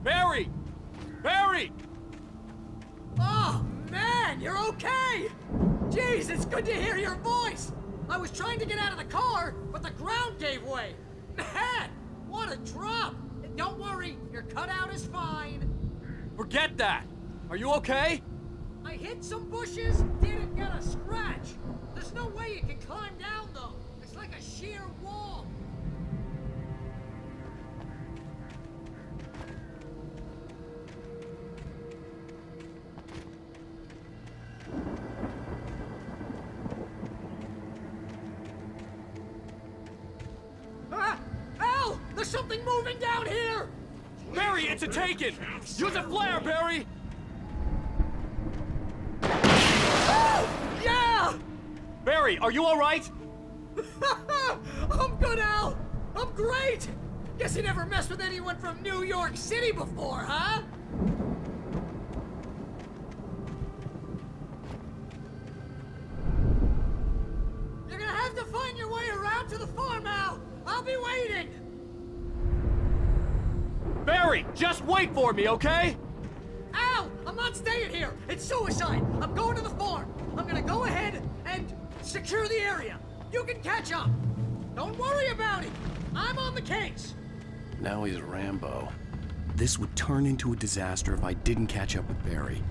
Barry! Barry! Oh, man, you're okay! Jeez, it's good to hear your voice! I was trying to get out of the car, but the ground gave way. Man, what a drop! Don't worry, your cutout is fine. Forget that! Are you okay? I hit some bushes, didn't get a scratch. There's no way you can climb down, though. It's like a sheer wall. Al! There's something moving down here! Barry, it's a taken! Use a flare, Barry! Yeah! Barry, are you alright? I'm good, Al! I'm great! Guess you never messed with anyone from New York City before, huh? You're gonna have to find your way around to the farm, Al! I'll be waiting! Barry, just wait for me, okay? Al! I'm not staying here! It's suicide! I'm going to the farm! I'm gonna go ahead and secure the area! You can catch up! Don't worry about it! I'm on the case! Now he's Rambo. This would turn into a disaster if I didn't catch up with Barry.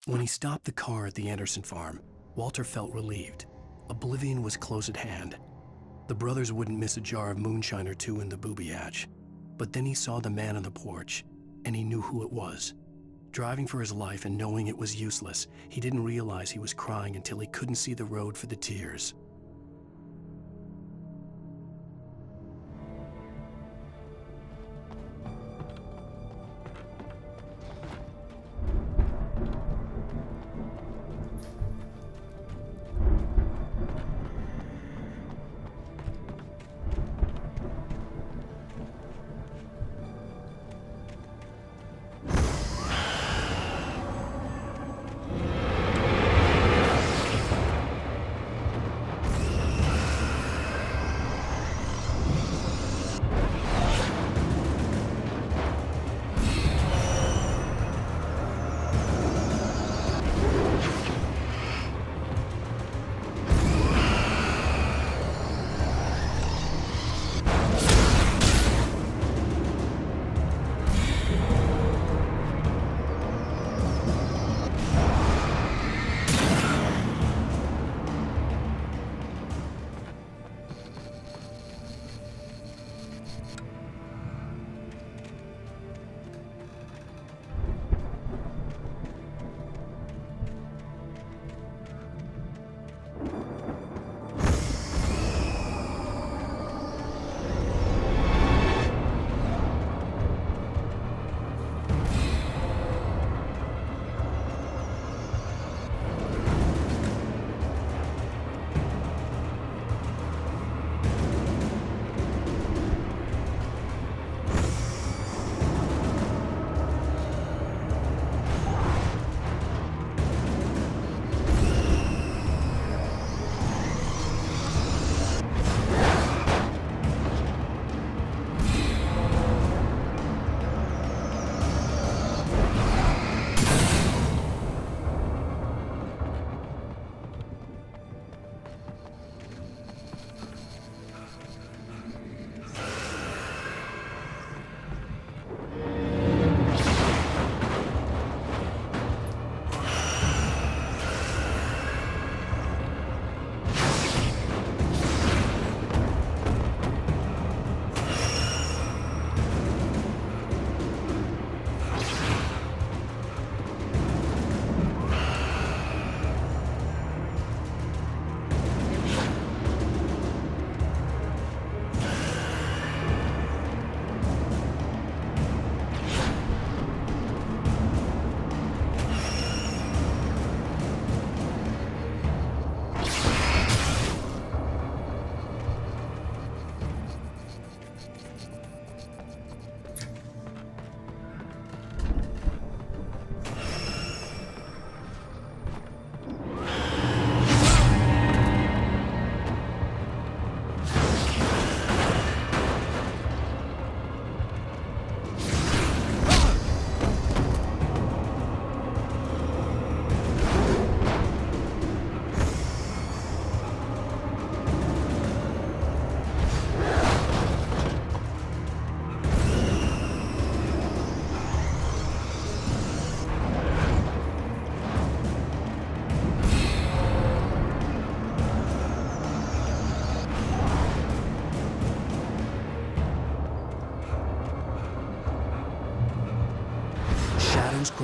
When he stopped the car at the Anderson farm, Walter felt relieved. Oblivion was close at hand. The brothers wouldn't miss a jar of moonshine or two in the booby hatch. But then he saw the man on the porch, and he knew who it was. Driving for his life and knowing it was useless, he didn't realize he was crying until he couldn't see the road for the tears.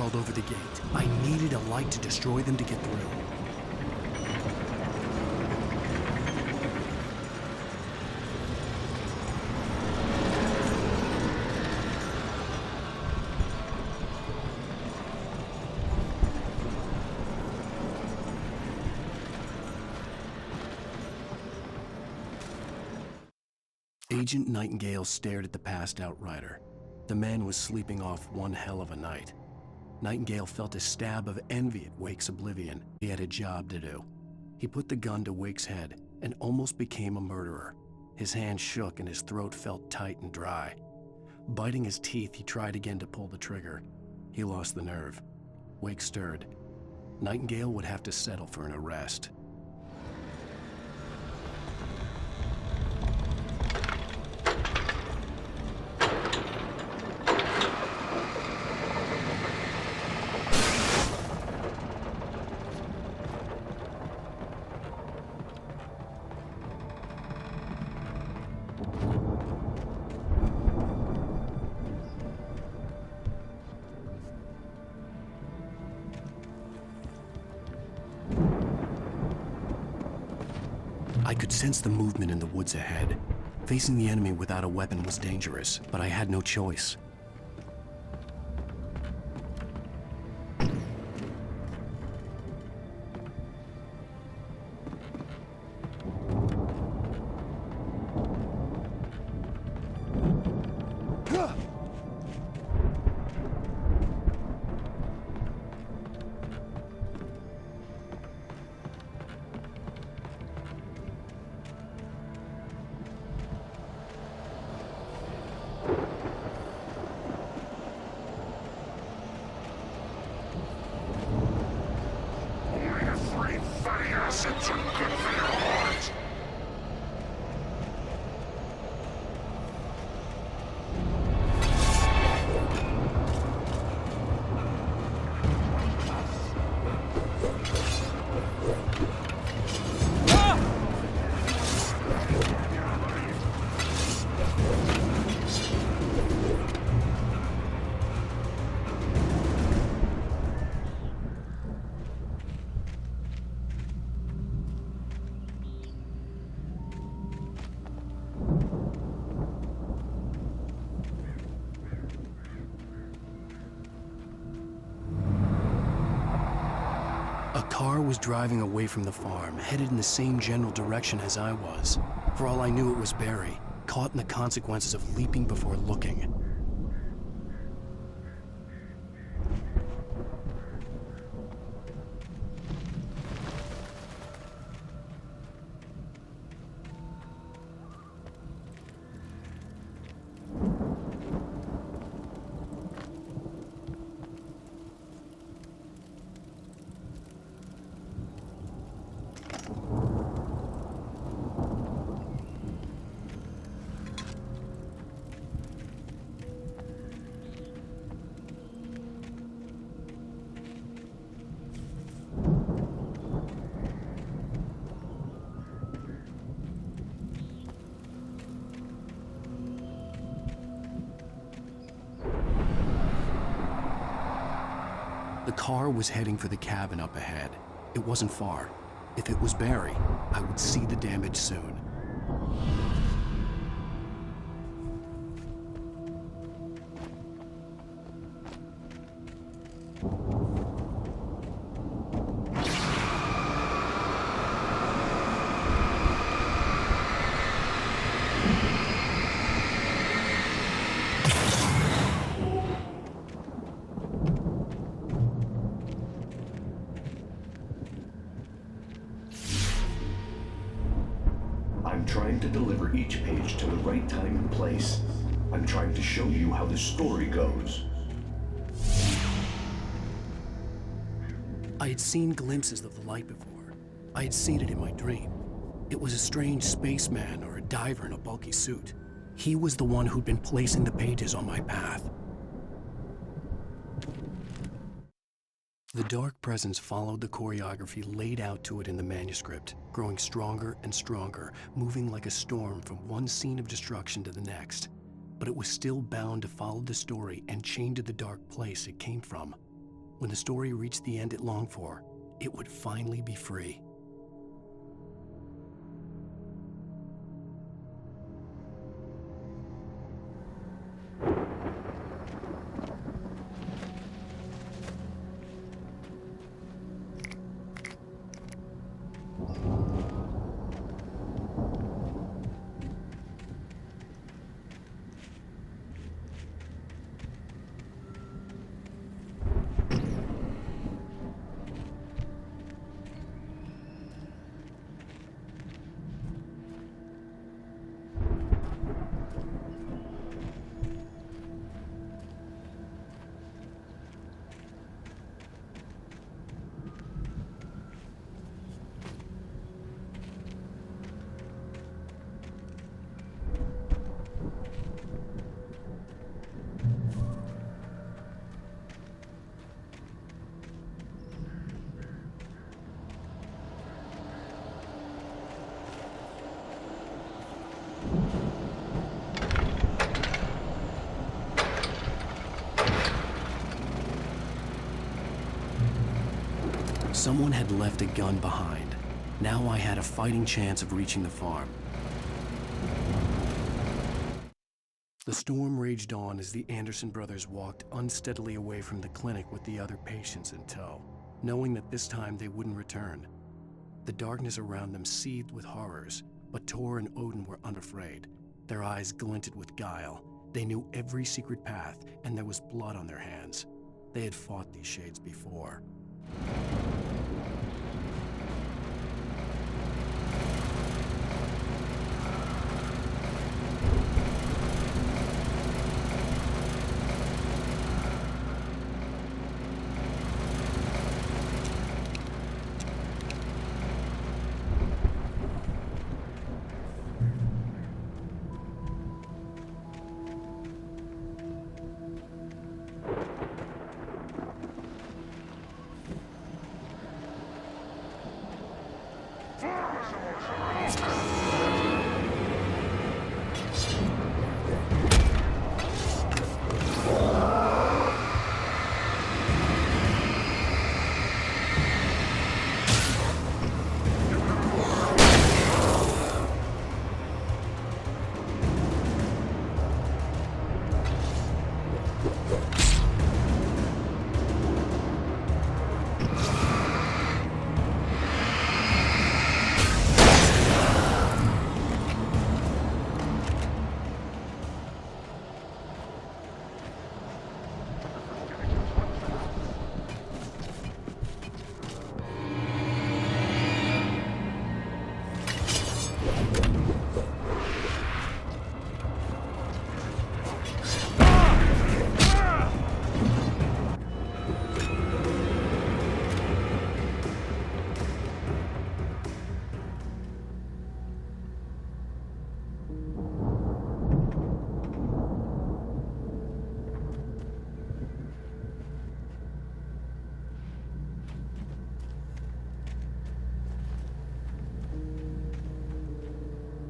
piled over the gate. I needed a light to destroy them to get through. Agent Nightingale stared at the passed-out rider. The man was sleeping off one hell of a night. Nightingale felt a stab of envy at Wake's oblivion. He had a job to do. He put the gun to Wake's head and almost became a murderer. His hand shook and his throat felt tight and dry. Biting his teeth, he tried again to pull the trigger. He lost the nerve. Wake stirred. Nightingale would have to settle for an arrest. I could sense the movement in the woods ahead. Facing the enemy without a weapon was dangerous, but I had no choice. A car was driving away from the farm, headed in the same general direction as I was. For all I knew, it was Barry, caught in the consequences of leaping before looking. The car was heading for the cabin up ahead. It wasn't far. If it was Barry, I would see the damage soon. I'm trying to deliver each page to the right time and place. I'm trying to show you how the story goes. I had seen glimpses of the light before. I had seen it in my dream. It was a strange spaceman or a diver in a bulky suit. He was the one who'd been placing the pages on my path. The dark presence followed the choreography laid out to it in the manuscript, growing stronger and stronger, moving like a storm from one scene of destruction to the next. But it was still bound to follow the story and chained to the dark place it came from. When the story reached the end it longed for, it would finally be free. Someone had left a gun behind. Now I had a fighting chance of reaching the farm. The storm raged on as the Anderson brothers walked unsteadily away from the clinic with the other patients in tow, knowing that this time they wouldn't return. The darkness around them seethed with horrors, but Tor and Odin were unafraid. Their eyes glinted with guile. They knew every secret path, and there was blood on their hands. They had fought these shades before.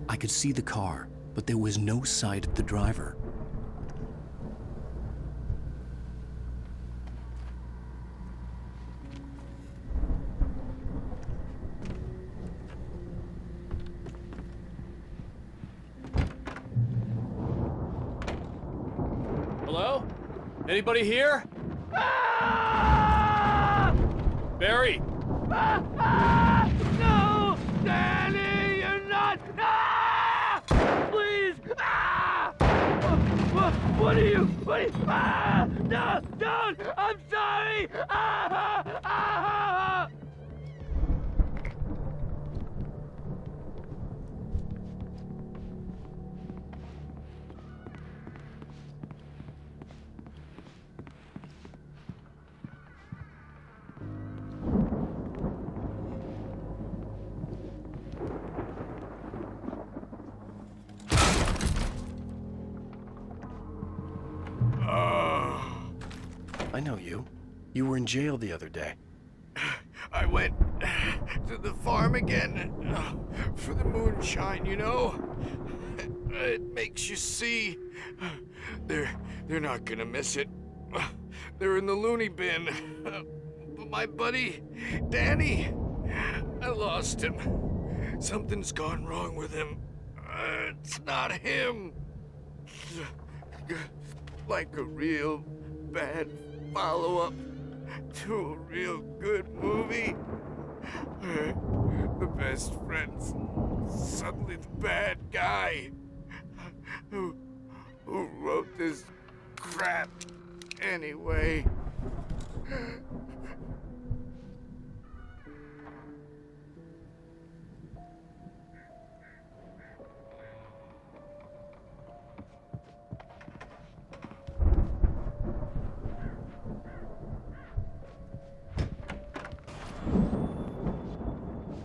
I could see the car, but there was no sight of the driver. Hello? Anybody here? Barry! No! Danny, you're not! Please! What are you? No! Don't! I'm sorry! I know you. You were in jail the other day. I went to the farm again for the moonshine, you know? It makes you see. They're not gonna miss it. They're in the loony bin. But my buddy, Danny, I lost him. Something's gone wrong with him. It's not him. Like a real bad follow-up to a real good movie. The best friend's suddenly the bad guy. Who wrote this crap anyway?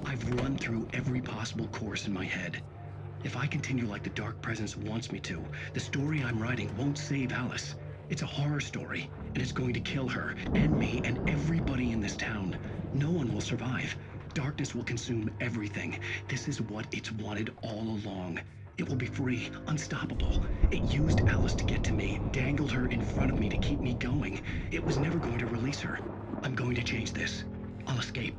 I've run through every possible course in my head. If I continue like the Dark Presence wants me to, the story I'm writing won't save Alice. It's a horror story, and it's going to kill her, and me, and everybody in this town. No one will survive. Darkness will consume everything. This is what it's wanted all along. It will be free, unstoppable. It used Alice to get to me, dangled her in front of me to keep me going. It was never going to release her. I'm going to change this. I'll escape.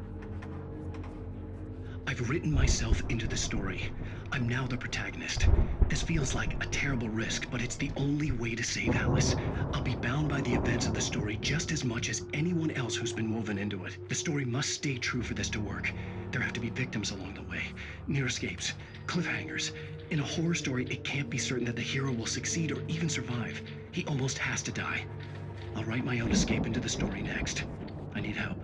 I've written myself into the story. I'm now the protagonist. This feels like a terrible risk, but it's the only way to save Alice. I'll be bound by the events of the story just as much as anyone else who's been woven into it. The story must stay true for this to work. There have to be victims along the way, near escapes, cliffhangers. In a horror story, it can't be certain that the hero will succeed or even survive. He almost has to die. I'll write my own escape into the story next. I need help.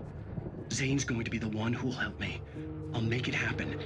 Zane's going to be the one who'll help me. I'll make it happen.